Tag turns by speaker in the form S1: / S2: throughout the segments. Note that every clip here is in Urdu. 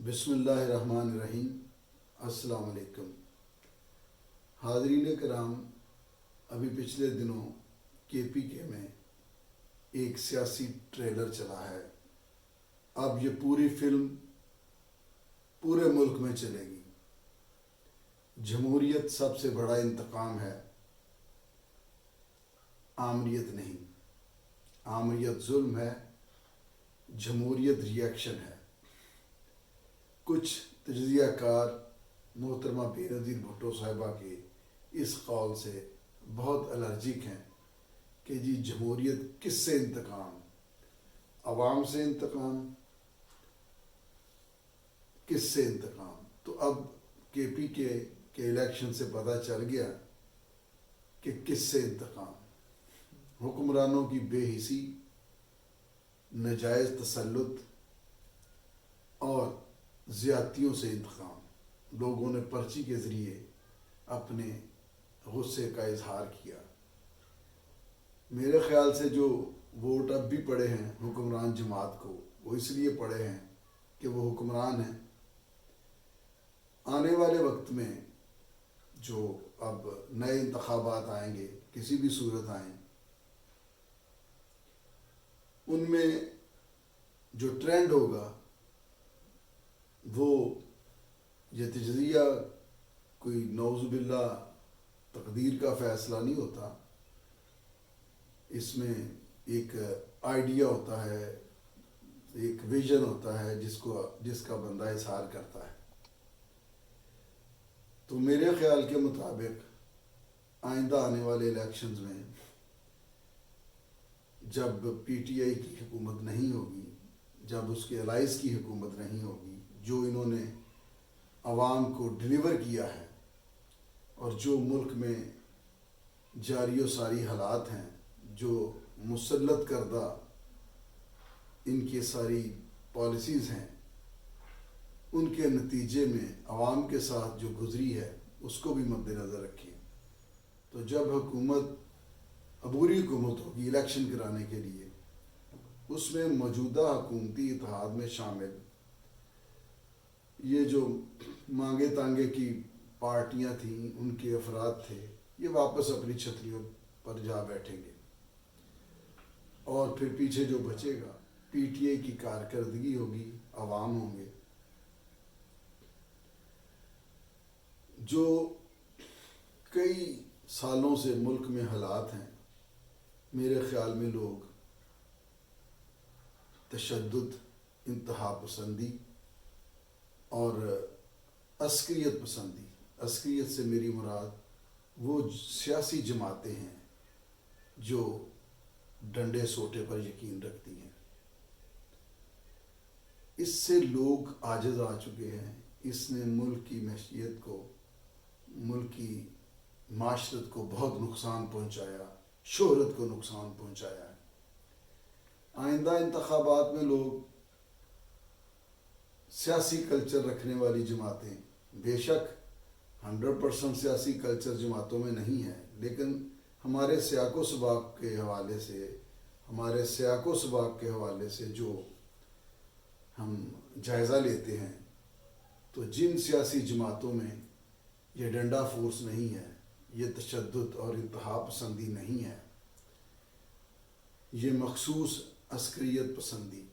S1: بسم اللہ الرحمن الرحیم۔ السلام علیکم حاضرین کرام، ابھی پچھلے دنوں KPK میں ایک سیاسی ٹریلر چلا ہے۔ اب یہ پوری فلم پورے ملک میں چلے گی۔ جمہوریت سب سے بڑا انتقام ہے، آمریت نہیں۔ آمریت ظلم ہے، جمہوریت ری ایکشن ہے۔ کچھ تجزیہ کار محترمہ بے نظیر بھٹو صاحبہ کے اس قول سے بہت الرجک ہیں کہ جی جمہوریت کس سے انتقام، عوام سے انتقام، کس سے انتقام؟ تو اب KPK کے الیکشن سے پتہ چل گیا کہ کس سے انتقام۔ حکمرانوں کی بے حسی، ناجائز تسلط اور زیادتیوں سے انتقام۔ لوگوں نے پرچی کے ذریعے اپنے غصے کا اظہار کیا۔ میرے خیال سے جو ووٹ اب بھی پڑے ہیں حکمران جماعت کو، وہ اس لیے پڑے ہیں کہ وہ حکمران ہیں۔ آنے والے وقت میں جو اب نئے انتخابات آئیں گے، کسی بھی صورت آئیں، ان میں جو ٹرینڈ ہوگا وہ یہ تجزیہ کوئی نعوذ باللہ تقدیر کا فیصلہ نہیں ہوتا۔ اس میں ایک آئیڈیا ہوتا ہے، ایک ویژن ہوتا ہے جس کا بندہ اظہار کرتا ہے۔ تو میرے خیال کے مطابق آئندہ آنے والے الیکشنز میں جب PTI کی حکومت نہیں ہوگی، جب اس کے الائز کی حکومت نہیں ہوگی، جو انہوں نے عوام کو ڈیلیور کیا ہے اور جو ملک میں جاری و ساری حالات ہیں، جو مسلط کردہ ان کی ساری پالیسیز ہیں، ان کے نتیجے میں عوام کے ساتھ جو گزری ہے اس کو بھی مد نظر رکھیں۔ تو جب حکومت عبوری حکومت ہوگی الیکشن کرانے کے لیے، اس میں موجودہ حکومتی اتحاد میں شامل یہ جو مانگے تانگے کی پارٹیاں تھیں، ان کے افراد تھے، یہ واپس اپنی چھتریوں پر جا بیٹھیں گے، اور پھر پیچھے جو بچے گا PTI کی کارکردگی ہوگی، عوام ہوں گے۔ جو کئی سالوں سے ملک میں حالات ہیں، میرے خیال میں لوگ تشدد، انتہا پسندی اور عسکریت پسندی، عسکریت سے میری مراد وہ سیاسی جماعتیں ہیں جو ڈنڈے سوٹے پر یقین رکھتی ہیں، اس سے لوگ عاجز آ چکے ہیں۔ اس نے ملک کی معیشت کو، ملک کی معاشرت کو بہت نقصان پہنچایا، شہرت کو نقصان پہنچایا ہے۔ آئندہ انتخابات میں لوگ سیاسی کلچر رکھنے والی جماعتیں، بے شک 100% سیاسی کلچر جماعتوں میں نہیں ہے، لیکن ہمارے سیاق و سباق کے حوالے سے جو ہم جائزہ لیتے ہیں، تو جن سیاسی جماعتوں میں یہ ڈنڈا فورس نہیں ہے، یہ تشدد اور انتہا پسندی نہیں ہے، یہ مخصوص عسکریت پسندی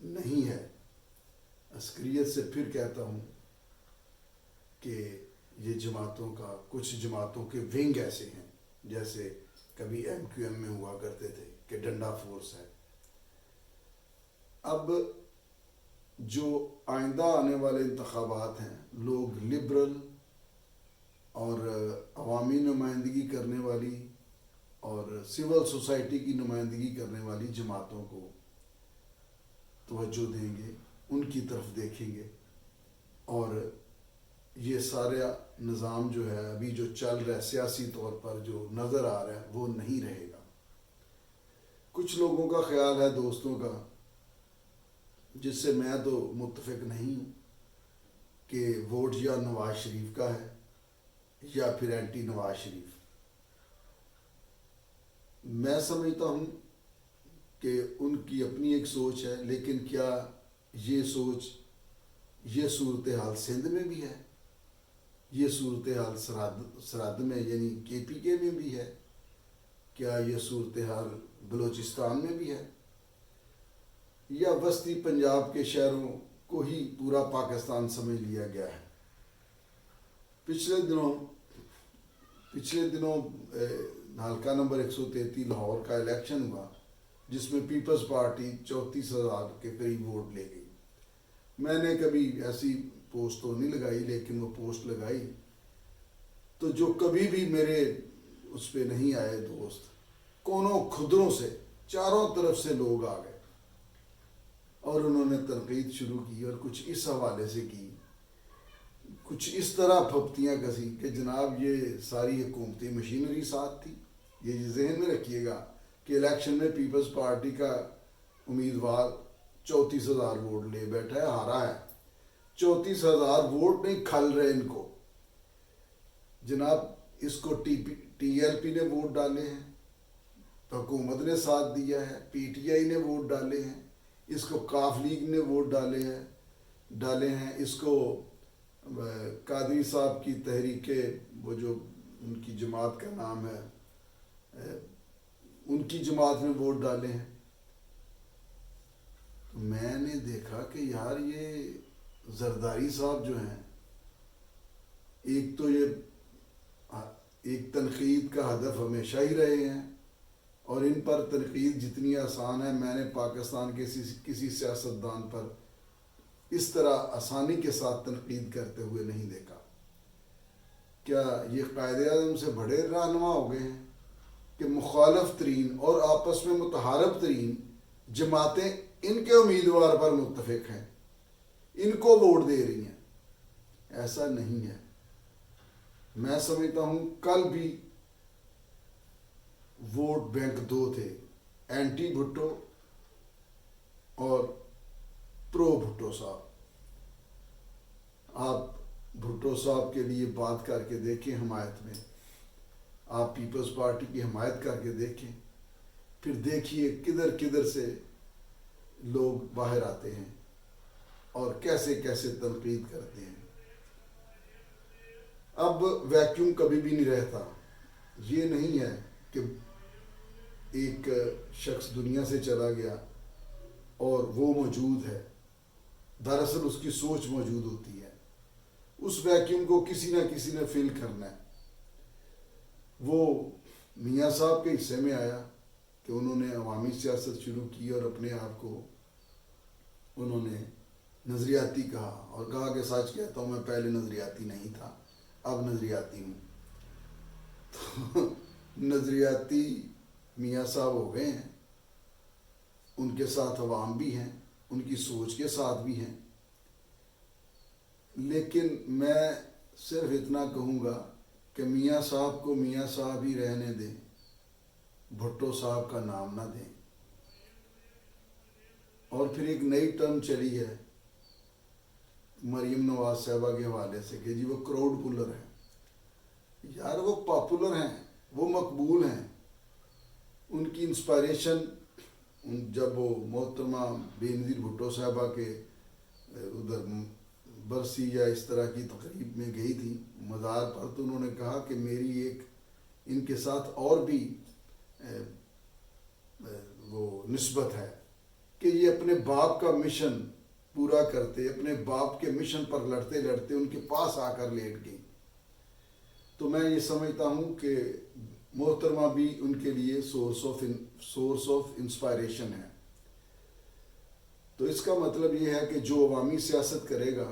S1: نہیں ہے۔ عسکریت سے پھر کہتا ہوں کہ یہ کچھ جماعتوں کے ونگ ایسے ہیں، جیسے کبھی MQM میں ہوا کرتے تھے کہ ڈنڈا فورس ہے۔ اب جو آئندہ آنے والے انتخابات ہیں، لوگ لبرل اور عوامی نمائندگی کرنے والی اور سول سوسائٹی کی نمائندگی کرنے والی جماعتوں کو توجہ دیں گے، ان کی طرف دیکھیں گے، اور یہ سارا نظام جو ہے ابھی جو چل رہا ہے سیاسی طور پر جو نظر آ رہا ہے وہ نہیں رہے گا۔ کچھ لوگوں کا خیال ہے، دوستوں کا، جس سے میں تو متفق نہیں ہوں، کہ ووٹ یا نواز شریف کا ہے یا پھر اینٹی نواز شریف۔ میں سمجھتا ہوں کہ ان کی اپنی ایک سوچ ہے، لیکن کیا یہ سوچ، یہ صورتحال سندھ میں بھی ہے، یہ صورتحال سرحد میں یعنی KPK میں بھی ہے، کیا یہ صورتحال بلوچستان میں بھی ہے، یا وسطی پنجاب کے شہروں کو ہی پورا پاکستان سمجھ لیا گیا ہے؟ پچھلے دنوں حلقہ نمبر 133 لاہور کا الیکشن ہوا، جس میں پیپلز پارٹی 34,000 کے قریب ووٹ لے گئی۔ میں نے کبھی ایسی پوسٹ تو نہیں لگائی، لیکن وہ پوسٹ لگائی تو جو کبھی بھی میرے اس پہ نہیں آئے دوست، کونوں خدروں سے چاروں طرف سے لوگ آ گئے اور انہوں نے تنقید شروع کی، اور کچھ اس حوالے سے کی، کچھ اس طرح پھپتیاں کسی کہ جناب یہ ساری حکومتی مشینری ساتھ تھی۔ یہ ذہن میں رکھیے گا کہ الیکشن میں پیپلز پارٹی کا امیدوار 34,000 ووٹ لے بیٹھا ہے، ہارا ہے۔ 34,000 ووٹ نہیں کھل رہے ان کو جناب، اس کو TLP نے ووٹ ڈالے ہیں، حکومت نے ساتھ دیا ہے، PTI نے ووٹ ڈالے ہیں، اس کو کاف لیگ نے ووٹ ڈالے ہیں، اس کو قادری صاحب کی تحریک، وہ جو ان کی جماعت کا نام ہے، ان کی جماعت میں ووٹ ڈالے ہیں۔ میں نے دیکھا کہ یار یہ زرداری صاحب جو ہیں، ایک تو یہ ایک تنقید کا ہدف ہمیشہ ہی رہے ہیں، اور ان پر تنقید جتنی آسان ہے میں نے پاکستان کے کسی سیاستدان پر اس طرح آسانی کے ساتھ تنقید کرتے ہوئے نہیں دیکھا۔ کیا یہ قائد اعظم سے بڑے رہنما ہو گئے ہیں کہ مخالف ترین اور آپس میں متحارب ترین جماعتیں ان کے امیدوار پر متفق ہیں، ان کو ووٹ دے رہی ہیں؟ ایسا نہیں ہے۔ میں سمجھتا ہوں کل بھی ووٹ بینک 2 تھے، اینٹی بھٹو اور پرو بھٹو صاحب۔ آپ بھٹو صاحب کے لیے بات کر کے دیکھیں حمایت میں، آپ پیپلز پارٹی کی حمایت کر کے دیکھیں، پھر دیکھیے کدھر کدھر سے لوگ باہر آتے ہیں اور کیسے کیسے تنقید کرتے ہیں۔ اب ویکیوم کبھی بھی نہیں رہتا۔ یہ نہیں ہے کہ ایک شخص دنیا سے چلا گیا اور وہ موجود ہے، دراصل اس کی سوچ موجود ہوتی ہے، اس ویکیوم کو کسی نہ کسی نے فل کرنا ہے۔ وہ میاں صاحب کے حصے میں آیا کہ انہوں نے عوامی سیاست شروع کی اور اپنے آپ کو انہوں نے نظریاتی کہا، اور کہا کہ سچ کہتا ہوں میں پہلے نظریاتی نہیں تھا، اب نظریاتی ہوں۔ تو نظریاتی میاں صاحب ہو گئے ہیں، ان کے ساتھ عوام بھی ہیں، ان کی سوچ کے ساتھ بھی ہیں، لیکن میں صرف اتنا کہوں گا کہ میاں صاحب کو میاں صاحب ہی رہنے دیں، بھٹو صاحب کا نام نہ دیں۔ اور پھر ایک نئی ٹرم چلی ہے مریم نواز صاحبہ کے حوالے سے کہ جی وہ کراؤڈ پولر ہیں۔ یار وہ پاپولر ہیں، وہ مقبول ہیں، ان کی انسپائریشن جب وہ محترمہ بے نظیر بھٹو صاحبہ کے ادھر برسی یا اس طرح کی تقریب میں گئی تھی مزار پر، تو انہوں نے کہا کہ میری ایک ان کے ساتھ اور بھی وہ نسبت ہے کہ یہ اپنے باپ کا مشن پورا کرتے، اپنے باپ کے مشن پر لڑتے لڑتے ان کے پاس آ کر لیٹ گئی۔ تو میں یہ سمجھتا ہوں کہ محترمہ بھی ان کے لیے سورس آف انسپائریشن ہے۔ تو اس کا مطلب یہ ہے کہ جو عوامی سیاست کرے گا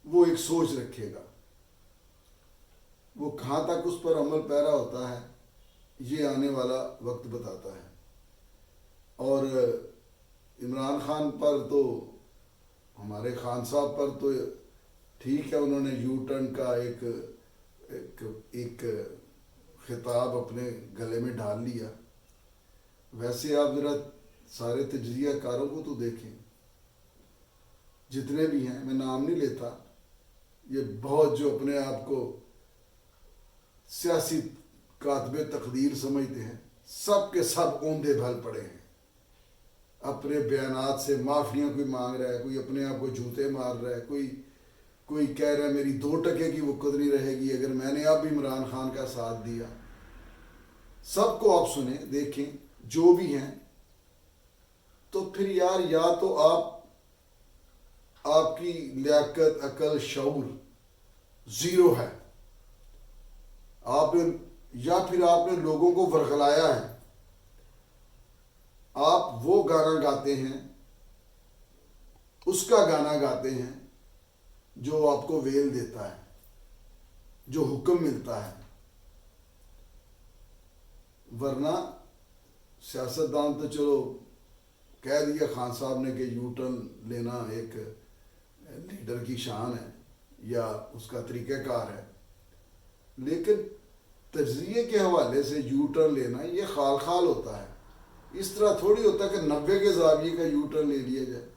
S1: وہ ایک سوچ رکھے گا، وہ کہاں تک اس پر عمل پیرا ہوتا ہے یہ آنے والا وقت بتاتا ہے۔ اور عمران خان پر تو، ہمارے خان صاحب پر تو ٹھیک ہے، انہوں نے یو ٹرن کا ایک خطاب اپنے گلے میں ڈال لیا۔ ویسے آپ ذرا سارے تجزیہ کاروں کو تو دیکھیں، جتنے بھی ہیں، میں نام نہیں لیتا، یہ بہت جو اپنے آپ کو سیاسی کاتب تقدیر سمجھتے ہیں، سب کے سب اوندھے بھل پڑے ہیں۔ اپنے بیانات سے معافیاں کوئی مانگ رہا ہے، کوئی اپنے آپ کو جوتے مار رہا ہے، کوئی کہہ رہا ہے میری 2% کی وقت نہیں رہے گی اگر میں نے اب عمران خان کا ساتھ دیا۔ سب کو آپ سنیں، دیکھیں جو بھی ہیں، تو پھر یار یا تو آپ کی لیاقت، عقل، شعور زیرو ہے، آپ نے، یا پھر آپ نے لوگوں کو ورغلایا ہے۔ آپ وہ گانا گاتے ہیں، اس کا گانا گاتے ہیں جو آپ کو ویل دیتا ہے، جو حکم ملتا ہے، ورنہ سیاستدان تو چلو کہہ دیا خان صاحب نے کہ یو ٹرن لینا ایک لیڈر کی شان ہے یا اس کا طریقہ کار ہے، لیکن تجزیے کے حوالے سے یو ٹرن لینا یہ خال خال ہوتا ہے۔ اس طرح تھوڑی ہوتا کہ 90 کے زاویے کا یو ٹرن لے لیا جائے۔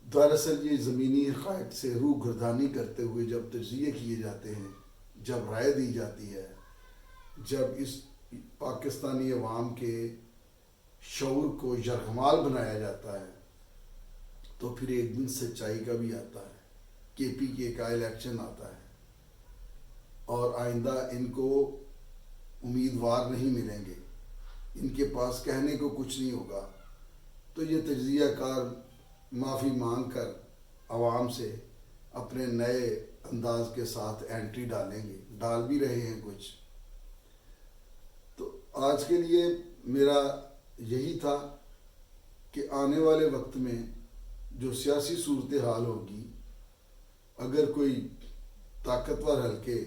S1: دراصل یہ زمینی حقائق سے روح گردانی کرتے ہوئے جب تجزیے کیے جاتے ہیں، جب رائے دی جاتی ہے، جب اس پاکستانی عوام کے شعور کو یرغمال بنایا جاتا ہے، تو پھر ایک دن سچائی کا بھی آتا ہے۔ KPK کا الیکشن آتا ہے اور آئندہ ان کو امیدوار نہیں ملیں گے، ان کے پاس کہنے کو کچھ نہیں ہوگا، تو یہ تجزیہ کار معافی مانگ کر عوام سے اپنے نئے انداز کے ساتھ اینٹری ڈالیں گے، ڈال بھی رہے ہیں کچھ۔ تو آج کے لیے میرا یہی تھا کہ آنے والے وقت میں جو سیاسی صورتحال ہوگی، اگر کوئی طاقتور حلقے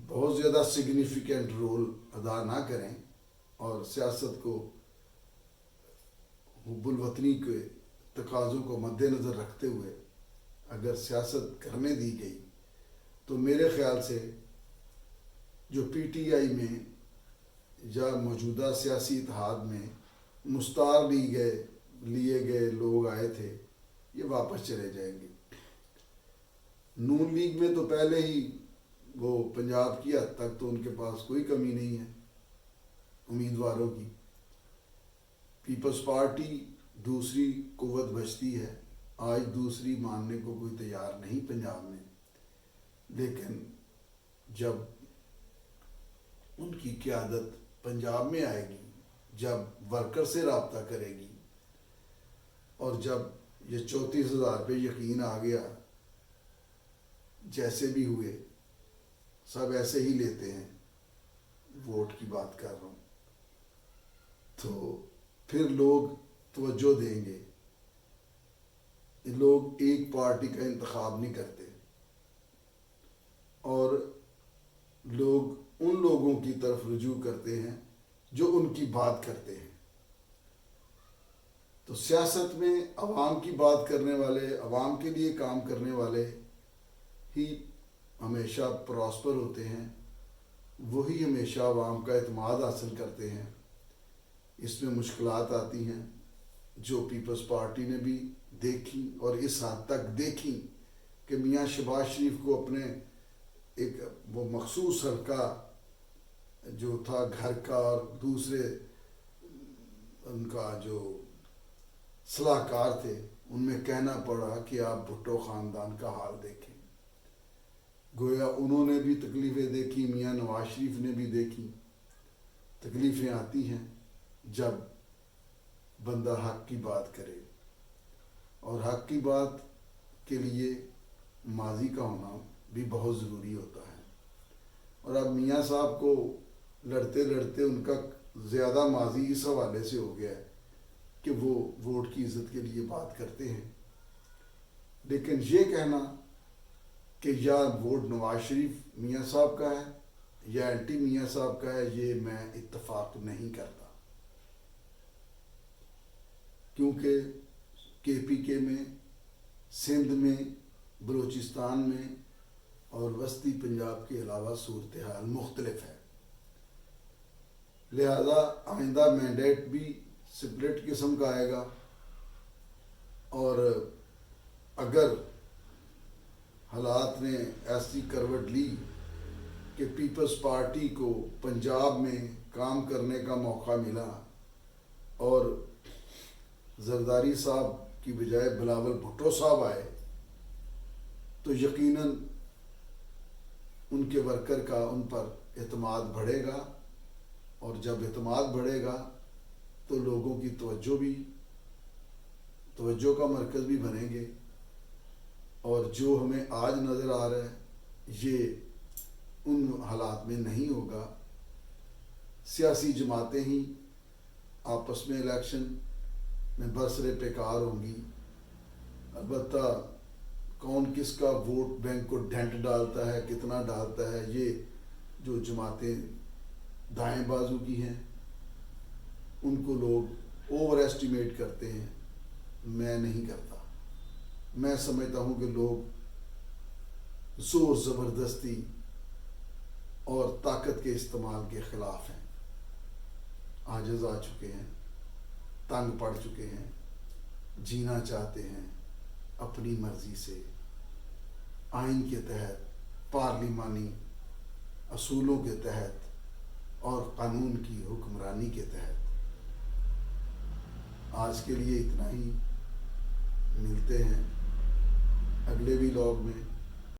S1: بہت زیادہ سگنیفیکنٹ رول ادا نہ کریں اور سیاست کو حب الوطنی کے تقاضوں کو مد نظر رکھتے ہوئے اگر سیاست کرنے دی گئی، تو میرے خیال سے جو PTI میں یا موجودہ سیاسی اتحاد میں مستعار لیے گئے لوگ آئے تھے، یہ واپس چلے جائیں گے۔ نون لیگ میں تو پہلے ہی وہ پنجاب کی حد تک تو ان کے پاس کوئی کمی نہیں ہے امیدواروں کی۔ پیپلز پارٹی دوسری قوت بچتی ہے، آج دوسری ماننے کو کوئی تیار نہیں پنجاب میں، لیکن جب ان کی قیادت پنجاب میں آئے گی، جب ورکر سے رابطہ کرے گی، اور جب یہ 34,000 پہ یقین آ گیا، جیسے بھی ہوئے سب ایسے ہی لیتے ہیں، ووٹ کی بات کر رہا ہوں، تو پھر لوگ توجہ دیں گے۔ لوگ ایک پارٹی کا انتخاب نہیں کرتے، اور لوگ ان لوگوں کی طرف رجوع کرتے ہیں جو ان کی بات کرتے ہیں۔ تو سیاست میں عوام کی بات کرنے والے، عوام کے لیے کام کرنے والے ہی ہمیشہ پراسپر ہوتے ہیں، وہی ہمیشہ عوام کا اعتماد حاصل کرتے ہیں۔ اس میں مشکلات آتی ہیں جو پیپلز پارٹی نے بھی دیکھی اور اس حد تک دیکھی کہ میاں شہباز شریف کو اپنے ایک وہ مخصوص حلقہ جو تھا گھر کا، اور دوسرے ان کا جو صلاح کار تھے، ان میں کہنا پڑا کہ آپ بھٹو خاندان کا حال دیکھیں۔ گویا انہوں نے بھی تکلیفیں دیکھی، میاں نواز شریف نے بھی دیکھی۔ تکلیفیں آتی ہیں جب بندہ حق کی بات کرے، اور حق کی بات کے لیے ماضی کا ہونا بھی بہت ضروری ہوتا ہے۔ اور اب میاں صاحب کو لڑتے لڑتے ان کا زیادہ ماضی اس حوالے سے ہو گیا ہے کہ وہ ووٹ کی عزت کے لیے بات کرتے ہیں، لیکن یہ کہنا کہ یا ووٹ نواز شریف میاں صاحب کا ہے یا اینٹی میاں صاحب کا ہے، یہ میں اتفاق نہیں کرتا، کیونکہ KPK میں، سندھ میں، بلوچستان میں اور وسطی پنجاب کے علاوہ صورتحال مختلف ہے۔ لہذا آئندہ مینڈیٹ بھی سپلٹ قسم کا آئے گا، اور اگر حالات نے ایسی کروٹ لی کہ پیپلز پارٹی کو پنجاب میں کام کرنے کا موقع ملا اور زرداری صاحب کی بجائے بلاول بھٹو صاحب آئے تو یقیناً ان کے ورکر کا ان پر اعتماد بڑھے گا، اور جب اعتماد بڑھے گا تو لوگوں کی توجہ کا مرکز بھی بنیں گے، اور جو ہمیں آج نظر آ رہا ہے یہ ان حالات میں نہیں ہوگا۔ سیاسی جماعتیں ہی آپس میں الیکشن میں برسرے پیکار ہوں گی، البتہ کون کس کا ووٹ بینک کو ڈینٹ ڈالتا ہے، کتنا ڈالتا ہے، یہ جو جماعتیں دائیں بازو کی ہیں ان کو لوگ اوور ایسٹیمیٹ کرتے ہیں، میں نہیں کرتا۔ میں سمجھتا ہوں کہ لوگ زور زبردستی اور طاقت کے استعمال کے خلاف ہیں، عاجز آ چکے ہیں، تنگ پڑ چکے ہیں، جینا چاہتے ہیں اپنی مرضی سے، آئین کے تحت، پارلیمانی اصولوں کے تحت اور قانون کی حکمرانی کے تحت۔ آج کے لیے اتنا ہی، ملتے ہیں اگلے ویلاگ میں۔